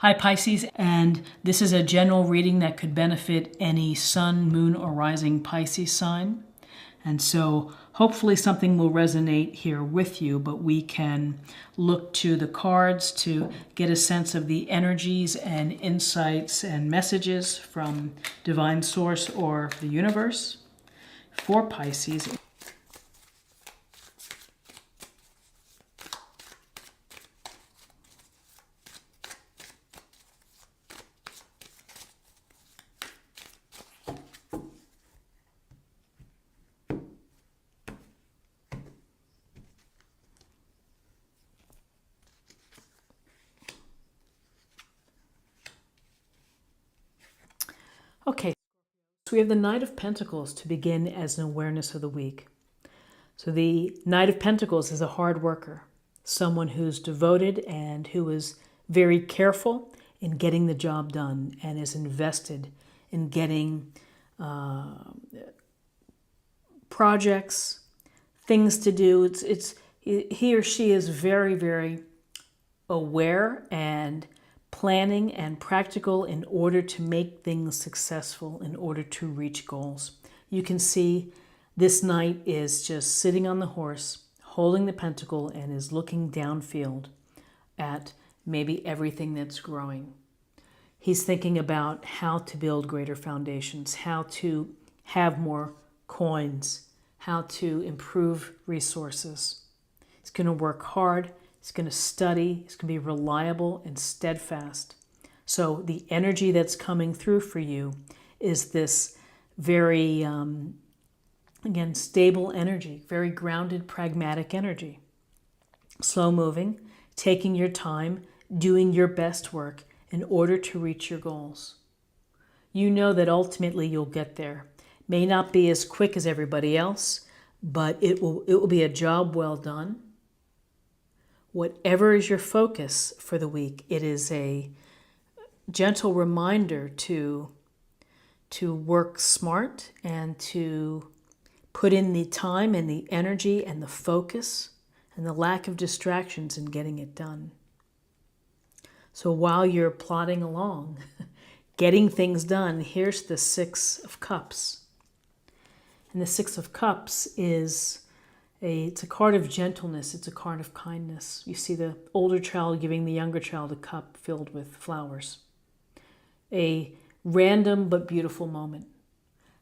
Hi Pisces, and this is a general reading that could benefit any sun, moon, or rising Pisces sign. And so hopefully something will resonate here with you, but we can look to the cards to get a sense of the energies and insights and messages from Divine Source or the universe for Pisces. Okay, so we have the Knight of Pentacles to begin as an awareness of the week. So the Knight of Pentacles is a hard worker, someone who's devoted and who is very careful in getting the job done and is invested in getting projects, things to do. He or she is very, very aware and planning and practical in order to make things successful, in order to reach goals. You can see this knight is just sitting on the horse, holding the pentacle, and is looking downfield at maybe everything that's growing. He's thinking about how to build greater foundations, how to have more coins, how to improve resources. He's going to work hard. He's going to study. He's going to be reliable and steadfast. So the energy that's coming through for you is this very, again, stable energy, very grounded, pragmatic energy. Slow moving, taking your time, doing your best work in order to reach your goals. You know that ultimately you'll get there. May not be as quick as everybody else, but it will be a job well done. Whatever is your focus for the week, it is a gentle reminder to work smart and to put in the time and the energy and the focus and the lack of distractions in getting it done. So while you're plodding along, getting things done, here's the Six of Cups. And the Six of Cups is it's a card of gentleness. It's a card of kindness. You see the older child giving the younger child a cup filled with flowers. A random but beautiful moment.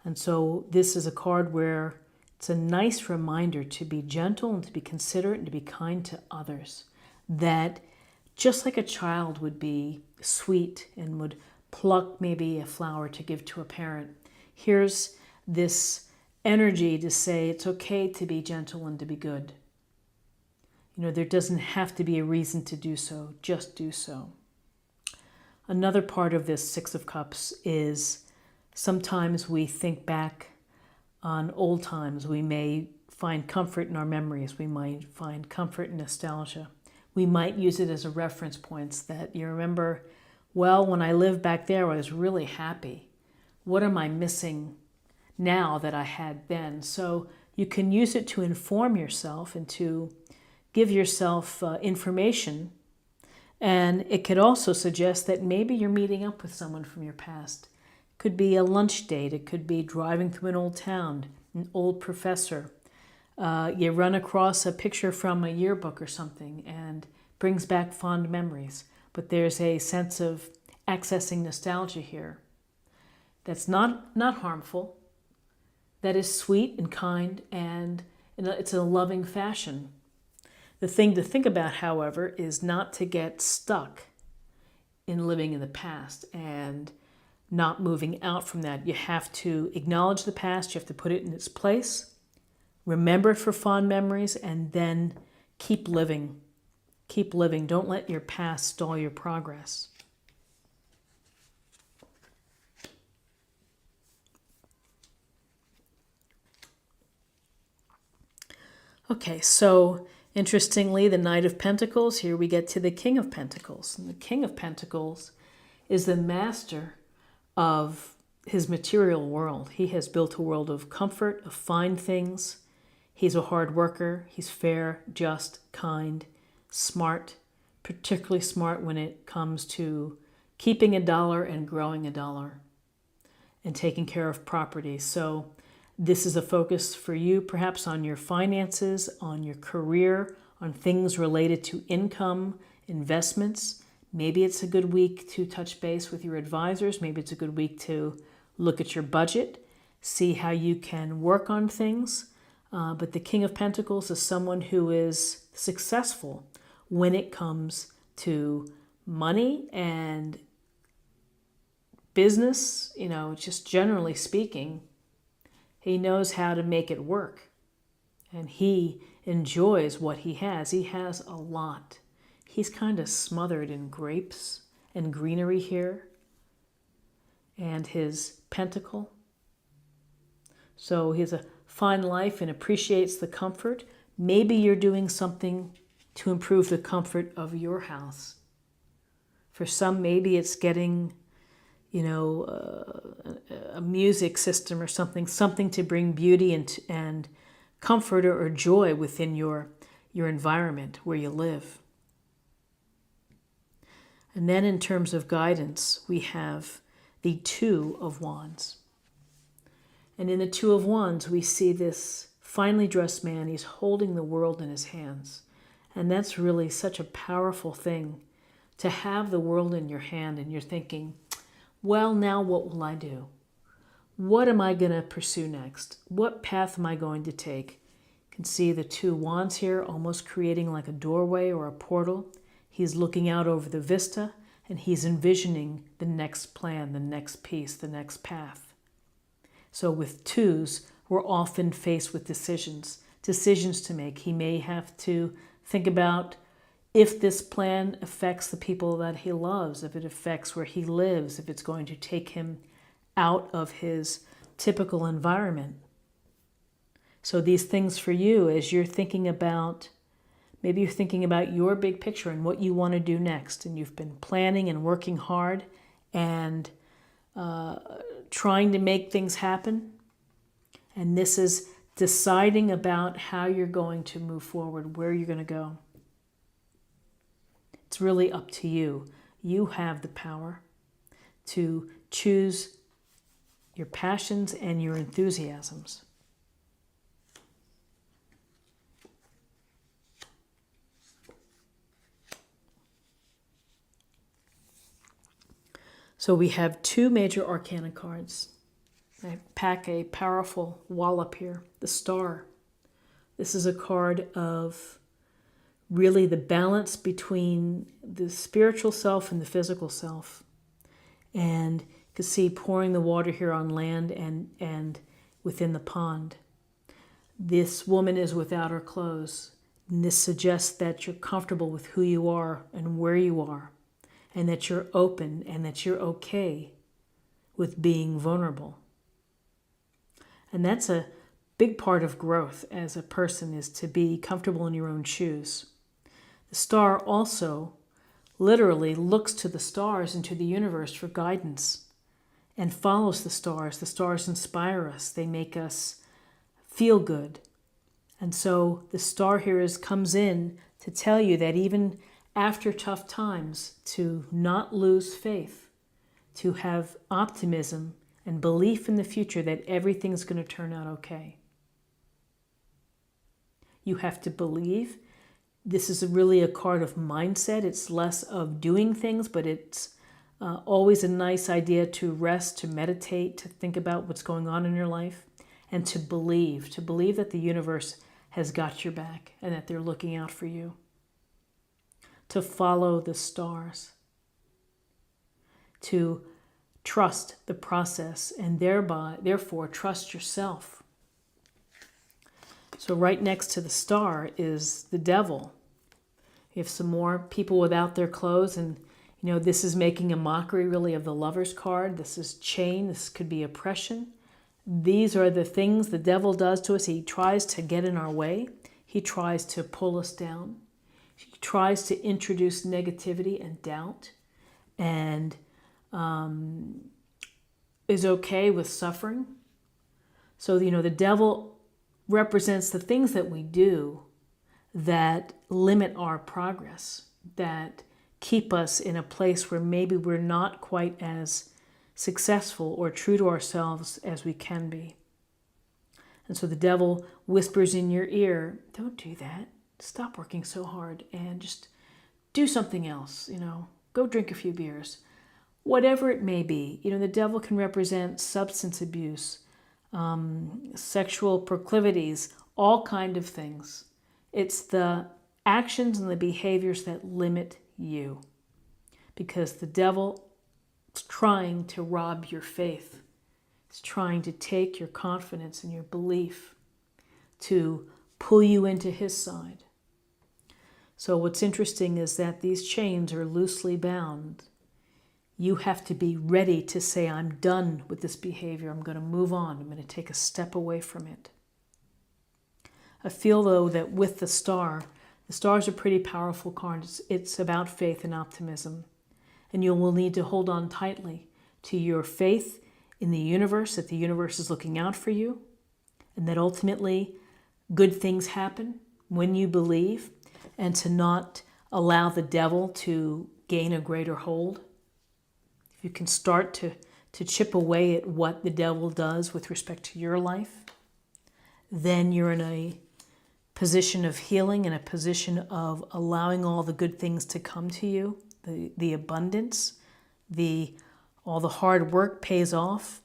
And so this is a card where it's a nice reminder to be gentle and to be considerate and to be kind to others. That just like a child would be sweet and would pluck maybe a flower to give to a parent, here's this energy to say it's okay to be gentle and to be good. You know, there doesn't have to be a reason to do so, just do so. Another part of this Six of Cups is sometimes we think back on old times. We may find comfort in our memories. We might find comfort in nostalgia. We might use it as a reference point that you remember, well, when I lived back there, I was really happy. What am I missing now that I had then? So you can use it to inform yourself and to give yourself information. And it could also suggest that maybe you're meeting up with someone from your past. It could be a lunch date. It could be driving through an old town, an old professor. You run across a picture from a yearbook or something and brings back fond memories. But there's a sense of accessing nostalgia here that's not harmful. That is sweet and kind, and it's in a loving fashion. The thing to think about, however, is not to get stuck in living in the past and not moving out from that. You have to acknowledge the past, you have to put it in its place, remember it for fond memories, and then keep living. Keep living. Don't let your past stall your progress. Okay, so interestingly, the Knight of Pentacles, here we get to the King of Pentacles. And the King of Pentacles is the master of his material world. He has built a world of comfort, of fine things. He's a hard worker. He's fair, just, kind, smart, particularly smart when it comes to keeping a dollar and growing a dollar, and taking care of property. So this is a focus for you, perhaps on your finances, on your career, on things related to income, investments. Maybe it's a good week to touch base with your advisors. Maybe it's a good week to look at your budget, see how you can work on things. But the King of Pentacles is someone who is successful when it comes to money and business, just generally speaking. He knows how to make it work. And he enjoys what he has. He has a lot. He's kind of smothered in grapes and greenery here. And his pentacle. So he has a fine life and appreciates the comfort. Maybe you're doing something to improve the comfort of your house. For some, maybe it's getting a music system or something to bring beauty and comfort or joy within your environment where you live. And then in terms of guidance, we have the Two of Wands. And in the Two of Wands, we see this finely dressed man. He's holding the world in his hands. And that's really such a powerful thing, to have the world in your hand and you're thinking, well, now what will I do? What am I going to pursue next? What path am I going to take? You can see the two wands here almost creating like a doorway or a portal. He's looking out over the vista and he's envisioning the next plan, the next piece, the next path. So with twos, we're often faced with decisions to make. He may have to think about if this plan affects the people that he loves, if it affects where he lives, if it's going to take him out of his typical environment. So these things for you, as you're thinking about, maybe you're thinking about your big picture and what you want to do next, and you've been planning and working hard and trying to make things happen. And this is deciding about how you're going to move forward, where you're going to go. It's really up to you. You have the power to choose your passions and your enthusiasms. So we have two major arcana cards. I pack a powerful wallop here, the Star. This is a card of really the balance between the spiritual self and the physical self. And you can see pouring the water here on land and within the pond. This woman is without her clothes. And this suggests that you're comfortable with who you are and where you are, and that you're open and that you're okay with being vulnerable. And that's a big part of growth as a person, is to be comfortable in your own shoes. The Star also literally looks to the stars and to the universe for guidance and follows the stars. The stars inspire us. They make us feel good. And so the Star here comes in to tell you that even after tough times, to not lose faith, to have optimism and belief in the future that everything's going to turn out okay. You have to believe. This is really a card of mindset. It's less of doing things, but it's always a nice idea to rest, to meditate, to think about what's going on in your life, and to believe that the universe has got your back and that they're looking out for you. To follow the stars, to trust the process, and therefore trust yourself. So right next to the Star is the Devil. You have some more people without their clothes, and this is making a mockery really of the Lover's card. This is chain. This could be oppression. These are the things the devil does to us. He tries to get in our way. He tries to pull us down. He tries to introduce negativity and doubt, and is okay with suffering. So, the devil represents the things that we do that limit our progress, that keep us in a place where maybe we're not quite as successful or true to ourselves as we can be. And so the devil whispers in your ear, don't do that. Stop working so hard and just do something else, go drink a few beers. Whatever it may be, the devil can represent substance abuse, sexual proclivities, all kind of things. It's the actions and the behaviors that limit you, because the devil is trying to rob your faith. It's trying to take your confidence and your belief to pull you into his side. So what's interesting is that these chains are loosely bound. You have to be ready to say, I'm done with this behavior. I'm going to move on. I'm going to take a step away from it. I feel, though, that with the stars are pretty powerful cards. It's about faith and optimism. And you will need to hold on tightly to your faith in the universe, that the universe is looking out for you, and that ultimately good things happen when you believe, and to not allow the devil to gain a greater hold. If you can start to chip away at what the devil does with respect to your life, then you're in a position of healing and a position of allowing all the good things to come to you, the abundance, all the hard work pays off,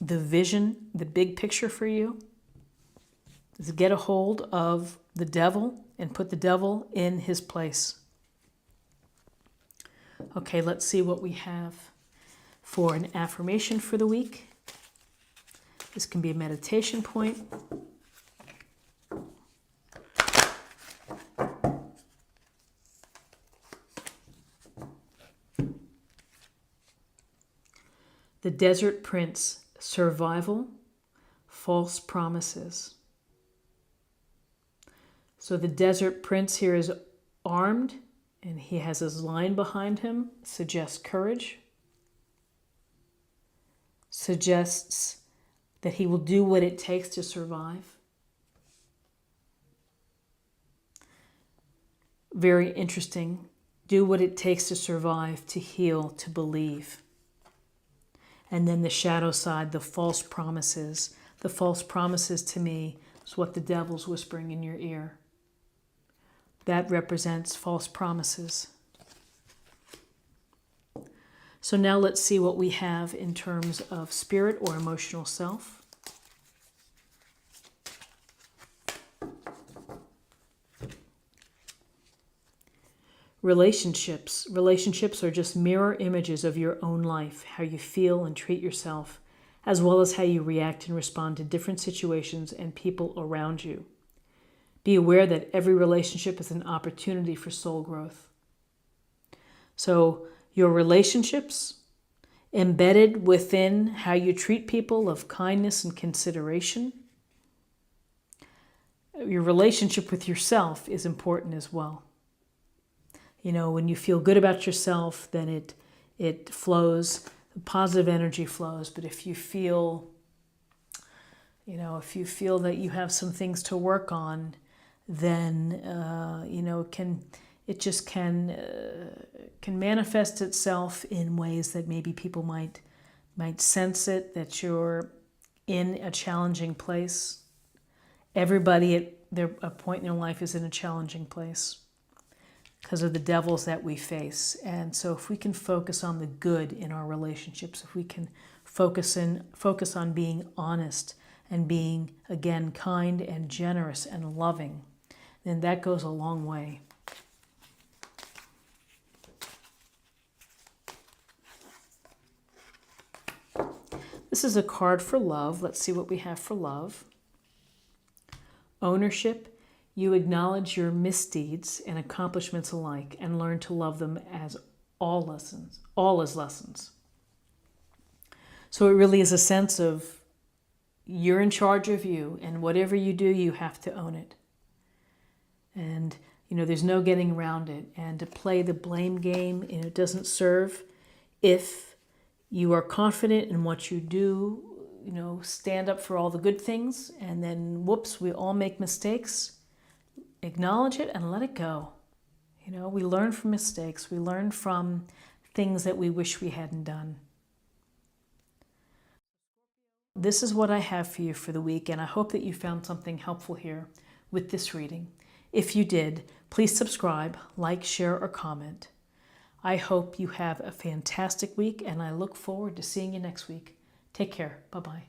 the vision, the big picture for you is get a hold of the devil and put the devil in his place. Okay, let's see what we have for an affirmation for the week. This can be a meditation point. The Desert Prince, survival, false promises. So the Desert Prince here is armed, and he has his line behind him, suggests courage, suggests that he will do what it takes to survive. Very interesting. Do what it takes to survive, to heal, to believe. And then the shadow side, the false promises. The false promises to me is what the devil's whispering in your ear. That represents false promises. So now let's see what we have in terms of spirit or emotional self. Relationships. Relationships are just mirror images of your own life, how you feel and treat yourself, as well as how you react and respond to different situations and people around you. Be aware that every relationship is an opportunity for soul growth. So your relationships, embedded within how you treat people of kindness and consideration. Your relationship with yourself is important as well. When you feel good about yourself, then it flows, the positive energy flows. But if you feel, that you have some things to work on, then it can manifest itself in ways that maybe people might sense it, that you're in a challenging place. Everybody at a point in their life is in a challenging place because of the devils that we face. And so if we can focus on the good in our relationships, if we can focus on being honest and being, again, kind and generous and loving, then that goes a long way. This is a card for love. Let's see what we have for love. Ownership. You acknowledge your misdeeds and accomplishments alike and learn to love them as all as lessons. So it really is a sense of you're in charge of you, and whatever you do, you have to own it. And, there's no getting around it. And to play the blame game, it doesn't serve. If you are confident in what you do, stand up for all the good things, and then, whoops, we all make mistakes. Acknowledge it and let it go. You know, we learn from mistakes. We learn from things that we wish we hadn't done. This is what I have for you for the week, and I hope that you found something helpful here with this reading. If you did, please subscribe, like, share, or comment. I hope you have a fantastic week, and I look forward to seeing you next week. Take care. Bye-bye.